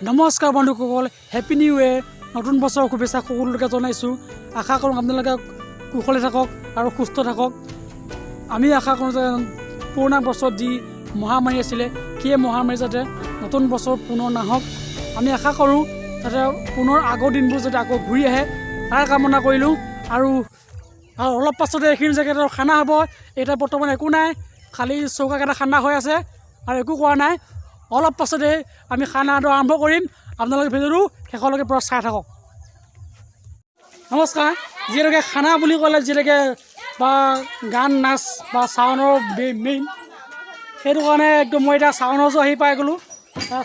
নমস্কাৰ বন্ধুসকল, happy new year. নতুন বছৰৰ শুভেচ্ছা সকলোকে জনাইছোঁ। আশা কৰোঁ আপোনালোকে কুশলে থাকক আৰু সুস্থ থাকক। আমি আশা কৰোঁ যে পুৰণা বছৰত যি মহামাৰী আছিলে সেই মহামাৰী যাতে নতুন বছৰ পুনৰ নাহক। আমি আশা কৰোঁ যাতে পুনৰ আগৰ দিনবোৰ যাতে আকৌ ঘূৰি আহে তাৰ কামনা কৰিলোঁ। আৰু অলপ পাছতে এইখিনি জেগাত খানা হ'ব। এতিয়া বৰ্তমান একো নাই, খালী চৌকাকেইটা ঠাণ্ডা হৈ আছে আৰু একো কৰা নাই। অলপ পাছতে আমি খানাটো আৰম্ভ কৰিম। আপোনালোকে ভিডিঅ'টো শেষলৈকে পুৰা চাই থাকক। নমস্কাৰ। যিহেতুকে খানা বুলি ক'লে যিহেতুকে বা গান নাচ বা চাউণ্ডৰ মেইন, সেইটো কাৰণে একদম মই এতিয়া চাউণ্ডৰ ওচৰত আহি পাই গ'লোঁ।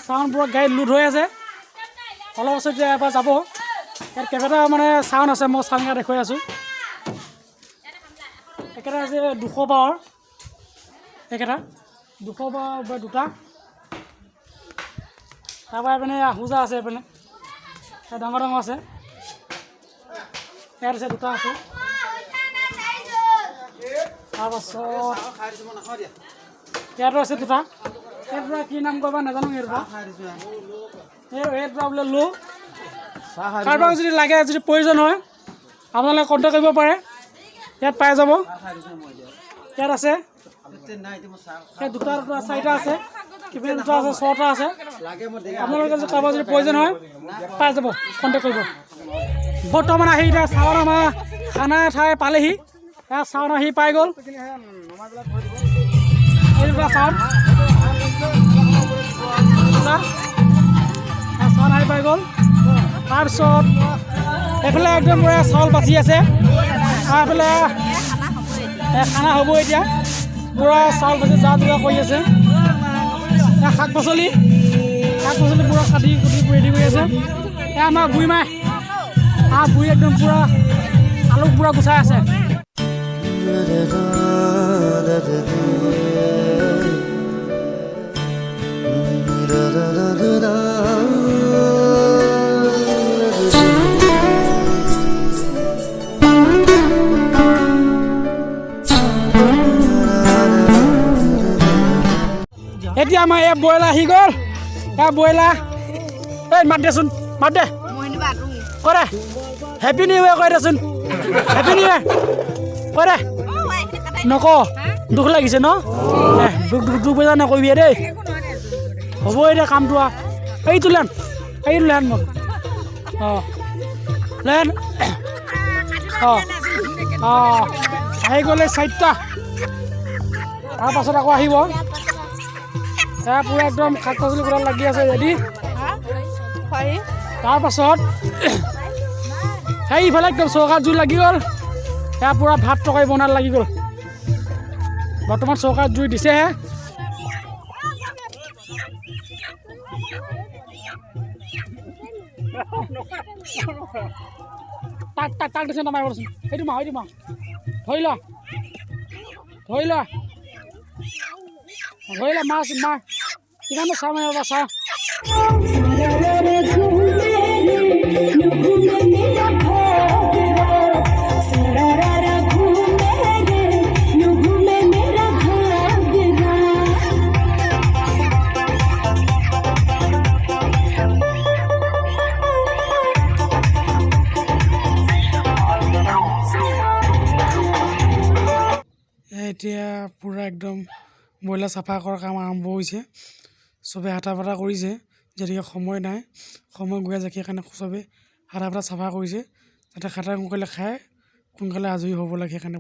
চাউণ্ডবোৰত গাড়ীত লোড হৈ আছে। অলপ পাছত এতিয়া এবাৰ যাব। ইয়াত কেইবাটা মানে চাউণ্ড আছে, মই চাউণ্ড দেখুৱাই আছোঁ। একেটা আছে 200 পাৱাৰ, একেটা 200 পাৱাৰ দুটা। তাৰপৰা এইপিনে আহোজা আছে, এইপিনে ডাঙৰ ডাঙৰ আছে। ইয়াত আছে দুটা আছে। তাৰপাছত ইয়াতো আছে দুটা। এই দুটা কি নাম কৰিবা নাজানো। এই দুটা বোলে লো। কাৰোবাক যদি লাগে, যদি প্ৰয়োজন হয় আপোনালোকে কণ্টেক্ট কৰিব পাৰে, ইয়াত পাই যাব। ইয়াত আছে এই দুটা দুটা চাৰিটা আছে, কিবা দুটা আছে, 6টা আছে। আপোনালোকে যদি কাৰোবাৰ যদি প্ৰয়োজন হয় পাই যাব, কণ্টেক্ট কৰিব। বৰ্তমান আহি এতিয়া চাউন আমাৰ খানা ঠাই পালেহি। ইয়াত চাউন আহি পাই গ'ল। এই দুটা চাউন চাউন আহি পাই গ'ল। তাৰপিছত এইফালে একদম পুৰা চাউল বাচি আছে। আৰু এইফালে খানা হ'ব এতিয়া। পুৰা চাউল বাচি যা যোগাৰ কৰি আছে। শাক পাচলি পুৰা কাটি কুটি ৰেডি কৰি আছে। এয়া আমাৰ বুঢ়ীমাই বুঢ়ী একদম পুৰা আলু পুৰা গুচাই আছে। এতিয়া আমাৰ এই ব্ৰইলাৰ আহি গ'ল। এয়া ব্ৰইলাৰ। এই মাত দেচোন, মাত দে কৰে। হেপী নিউ ইয়েৰ কৈ দেচোন। হেপী নিউ ইয়েৰ কৈ দে। নক দুখ লাগিছে ন? দুখ বজা নকৰিবি দেই। হ'ব এতিয়া কামটো। এইটো লেন মোক লেন। আহি গ'লে 4টা। তাৰপাছত আকৌ আহিব। পুৰা একদম শাক পাচলি পুৰা লাগি আছে ৰেডি। তাৰপাছত সেইফালে একদম চৌকাত জুই লাগি গ'ল। সেয়া পুৰা ভাত তৰকাৰী বনাত লাগি গ'ল। বৰ্তমান চৌকাত জুই দিছেহে। তাক দিছে নামাৰিবচোন। সেইটো মাৰ ধৰি ল মাছ মাৰ। কিমানো চাহ মাৰিব চাহ। এতিয়া পূৰা একদম ব্ৰইলাৰ চাফা কৰাৰ কাম আৰম্ভ হৈছে। চবে হাতা পাতা কৰিছে। যদিহে সময় নাই, সময় গৈ আছে, সেইকাৰণে চবে হাতা পাতা চাফা কৰিছে যাতে খাটা সোনকালে খাই সোনকালে আজৰি হ'ব লাগে। সেইকাৰণে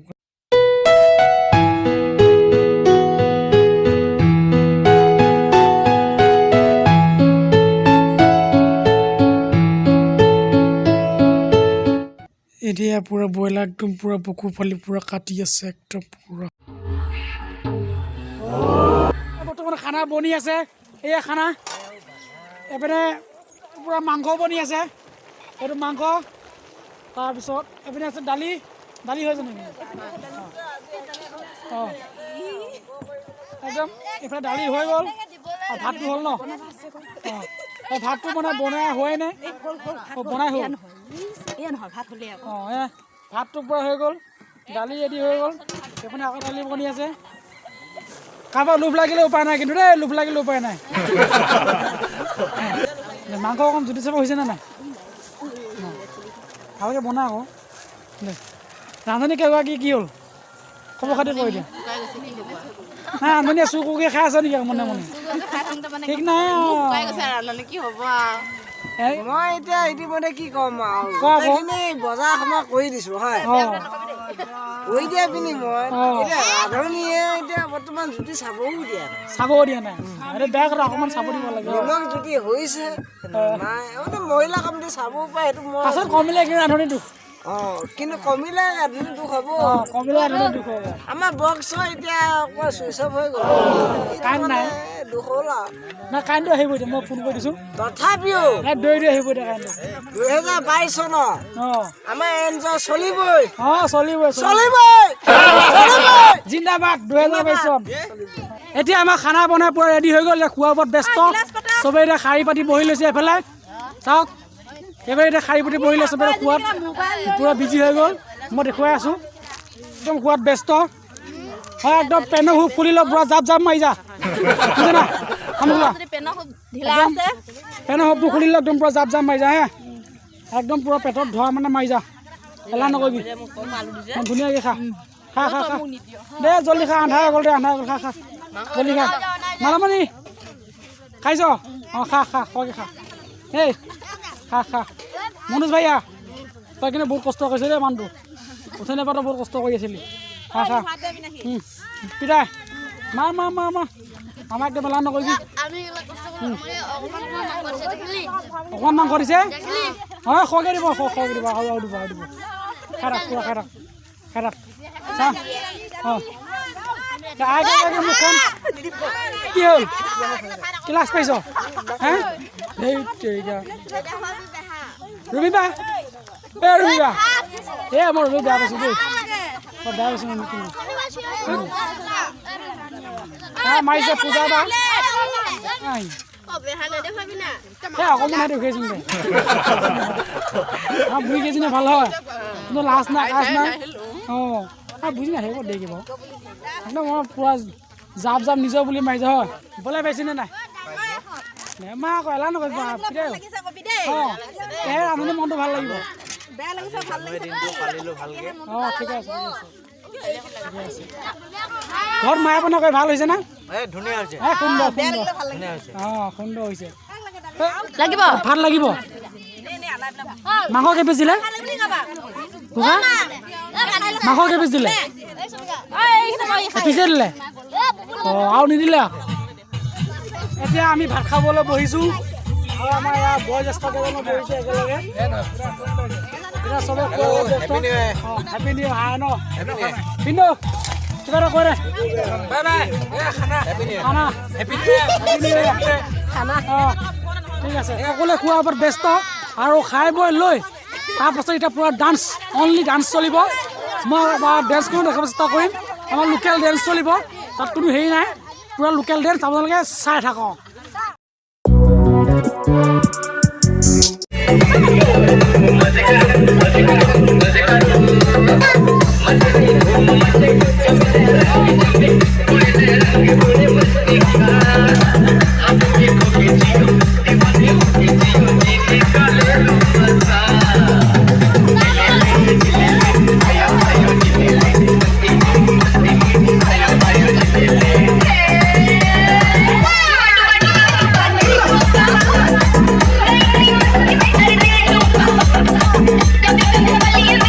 এতিয়া পুৰা ব্ৰইলাৰ একদম পুৰা বুকু ফালি পুৰা কাটি আছে একদম পুৰা। বৰ্তমান খানা বনি আছে। এয়া খানা। এইপিনে পুৰা মাংস বনি আছে। এইটো মাংস। তাৰপিছত এইপিনে আছে দালি হৈ জানো? একদম এইফালে দালি হৈ গ'ল আৰু ভাতটো হ'ল ন? ভাতটো মানে বনাই হোৱাই নাই, বনাই হ'ল। ভাতটো পুৰা হৈ গ'ল, দালি ৰেডি হৈ গ'ল। সেইপিনে আকৌ দালি বনি আছে। কাৰোবাৰ লোভ লাগিলে উপায় নাই কিন্তু দেই, লোভ লাগিলে উপায় নাই। মাংস অকণ জুতি চাব হৈছেনে নাই ভালকৈ বনা আকৌ ৰান্ধনী কেইগৰাকী কি হ'ল খবৰ খাতি কৈ দিয়া নাই ৰান্ধনীয়ে চুৰ কুকুৰকে খাই আছে নেকি মনে মনে ঠিক নাই মই এতিয়া ইতিমধ্যে কি ক'ম আৰু বজাৰ সময় কৰি দিছো হয় কৰি দিয়া পিনি মই এতিয়া ৰান্ধনীয়ে এতিয়া বৰ্তমান জুতি চাবও দিয়া নাই আৰে বেয়া কথা অকণমান চাব দিব লাগে নিমখ জুতি হৈছে নাই মহিলা কামটো চাবও পাৰে সেইটো মই পাছত কমিলে কিন্তু ৰান্ধনী দুখ কিন্তু কমিলে ৰান্ধনী দুখ হ'ব কমিলে ৰান্ধনী দুখ হ'ব আমাৰ বক্স এতিয়া চুইচ অফ হৈ গ'ল কাৰেণ্ট নাই দুখ হ'ল আৰু না কাৰেণ্টটো আহিব এতিয়া মই ফোন কৰি দিছোঁ তথাপিও দৌৰি আহিব এতিয়া কাৰেণ্টটো 2022 চনৰ আমাৰ এনজয় চলিবই জিন্দাবাদ 2022 চন এতিয়া আমাৰ খানা বনাই পূৰা ৰেডি হৈ গ'ল খোৱা বোৱাত ব্যস্ত চবেই এতিয়া শাৰী পাতি বহি লৈছে এফালে চাওক এবাৰ এতিয়া শাৰী পাতি বহি লৈছে খোৱাত পূৰা বিজি হৈ গ'ল মই দেখুৱাই আছোঁ একদম খোৱাত ব্যস্ত হয় একদম পেনৰ হুক খুলি লওক পূৰা জাপ মাৰি যা বুজিছা পেনৰ হুকটো খুলি লওক একদম পূৰা জাপ মাৰি যা হে একদম পূৰা পেটত ধৰা মানে মাৰি যা এলাহ নকৰিবি ধুনীয়াকৈ খা দে জলদি খা আন্ধাৰ হৈ গ'ল খা জলদি খা মালামণি খাইছ খা খোৱাকৈ খা এই খা মনোজ ভাইয়া তই কিন্তু বহুত কষ্ট কৰিছ দেই মানুহটো উঠনি পৰা বহুত কষ্ট কৰি আছিলি খা পিতাই মা আমাক একদম এলাহ নকৰিবি অকণমান মাংস দিছে হয় খোৱাকৈ দিব আৰু দিব খাই থাক চা মুখখন কি হ'ল কি লাজ পাইছ হে ৰুমিবা মই ৰুমি বেয়া পাইছোঁ দেই বেয়া পাইছোঁ মাৰিছে পূজা বা অকণমান দেখুৱাইছোঁ দে 2 কেজি ভাল হয় কিন্তু লাজ নাই কাজ নাই বুজি নাহিব দেই কিবা একদম মই পূৰা জাপ নিজৰ বুলি মাৰিছে হয় বলাই পাইছেনে নাই মা আকৌ এলাহ নকৰিব ৰান্ধনি মনটো ভাল লাগিব ঠিক আছে ঘৰত মায়ে বনাই কৈ ভাল হৈছে না সুন্দৰ হৈছে ভাত লাগিব মাংস কেইপিচ দিলে মাংস কেইপিচ দিলে পিছে দিলে আৰু নিদিলে এতিয়া আমি ভাত খাবলৈ বহিছোঁ আৰু আমাৰ ইয়াৰ বয়োজ্যেষ্ঠ কেইজনো বহিছে একেলগে এতিয়া চবে হেপী নিউ ইয়াৰ ন পিন্ধো কিবা এটা কৈ দে ঠিক আছে সকলোৱে খোৱাৰ ওপৰত ব্যস্ত আৰু খাই বৈ লৈ তাৰপাছত এতিয়া পূৰা ডান্স অনলি ডান্স চলিব মই ডেন্স কৰি দেখাব চেষ্টা কৰিম আমাৰ লোকেল ডেন্স চলিব তাত কোনো হেৰি নাই পূৰা লোকেল ডেন্স আপোনালোকে চাই Don't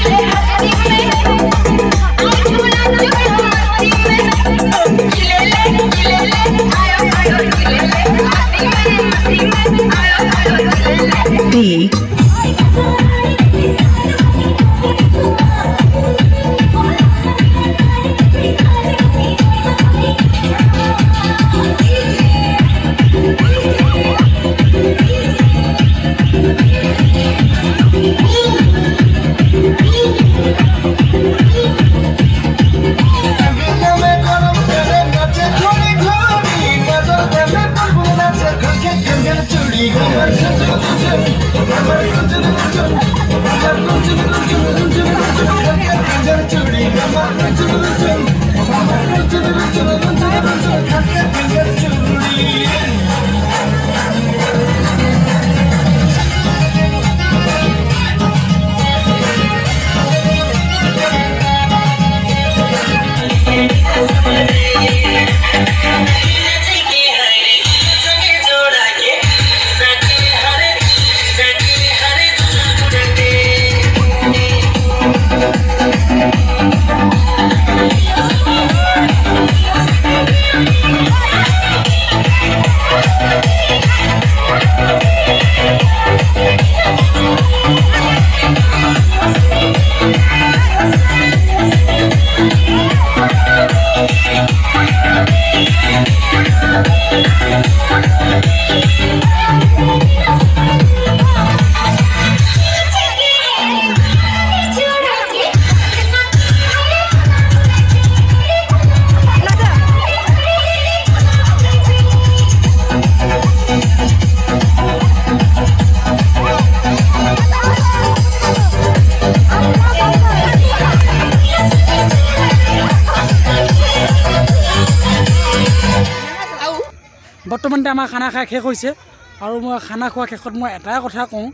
বৰ্তমানতে আমাৰ খানা খাই শেষ হৈছে আৰু মই খানা খোৱা শেষত মই এটাই কথা কওঁ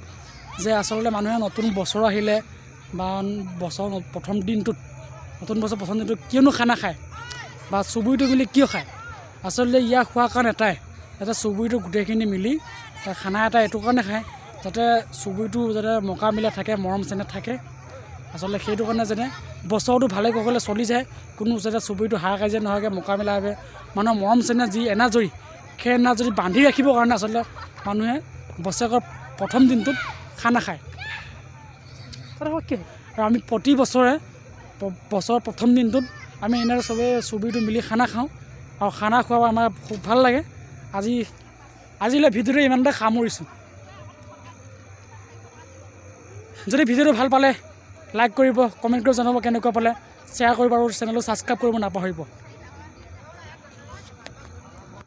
যে আচলতে মানুহে নতুন বছৰ আহিলে বা বছৰ প্ৰথম দিনটোত নতুন বছৰ প্ৰথম দিনটোত কিয়নো খানা খায় বা চুবুৰীটো মিলি কিয় খায় আচলতে ইয়াৰ খোৱাৰ কাৰণ এটাই যাতে চুবুৰীটো গোটেইখিনি মিলি খানা এটা এইটো কাৰণে খায় যাতে চুবুৰীটো যাতে মকা মিলা থাকে মৰম চেনেহ থাকে আচলতে সেইটো কাৰণে যেনে বছৰটো ভালে কুশলে চলি যায় কোনো যাতে চুবুৰীটো হাৰা কাজিয়া নহয়গৈ মকা মিলাভাৱে মানুহৰ মৰম চেনেহ যি এনাজৰী সেই এনাজৰী বান্ধি ৰাখিবৰ কাৰণে আচলতে মানুহে বছৰেকৰ প্ৰথম দিনটোত খানা খায় কি আৰু আমি প্ৰতি বছৰে বছৰৰ প্ৰথম দিনটোত আমি এনেদৰে চবেই চুবুৰীটো মিলি খানা খাওঁ আৰু খানা খোৱা আমাৰ খুব ভাল লাগে আজিলৈ ভিডিঅ'টো ইমানতে সামৰিছোঁ যদি ভিডিঅ'টো ভাল পালে লাইক কৰিব কমেণ্ট কৰি জনাব কেনেকুৱা পালে শ্বেয়াৰ কৰিব আৰু চেনেলটো ছাবস্ক্ৰাইব কৰিব নাপাহৰিব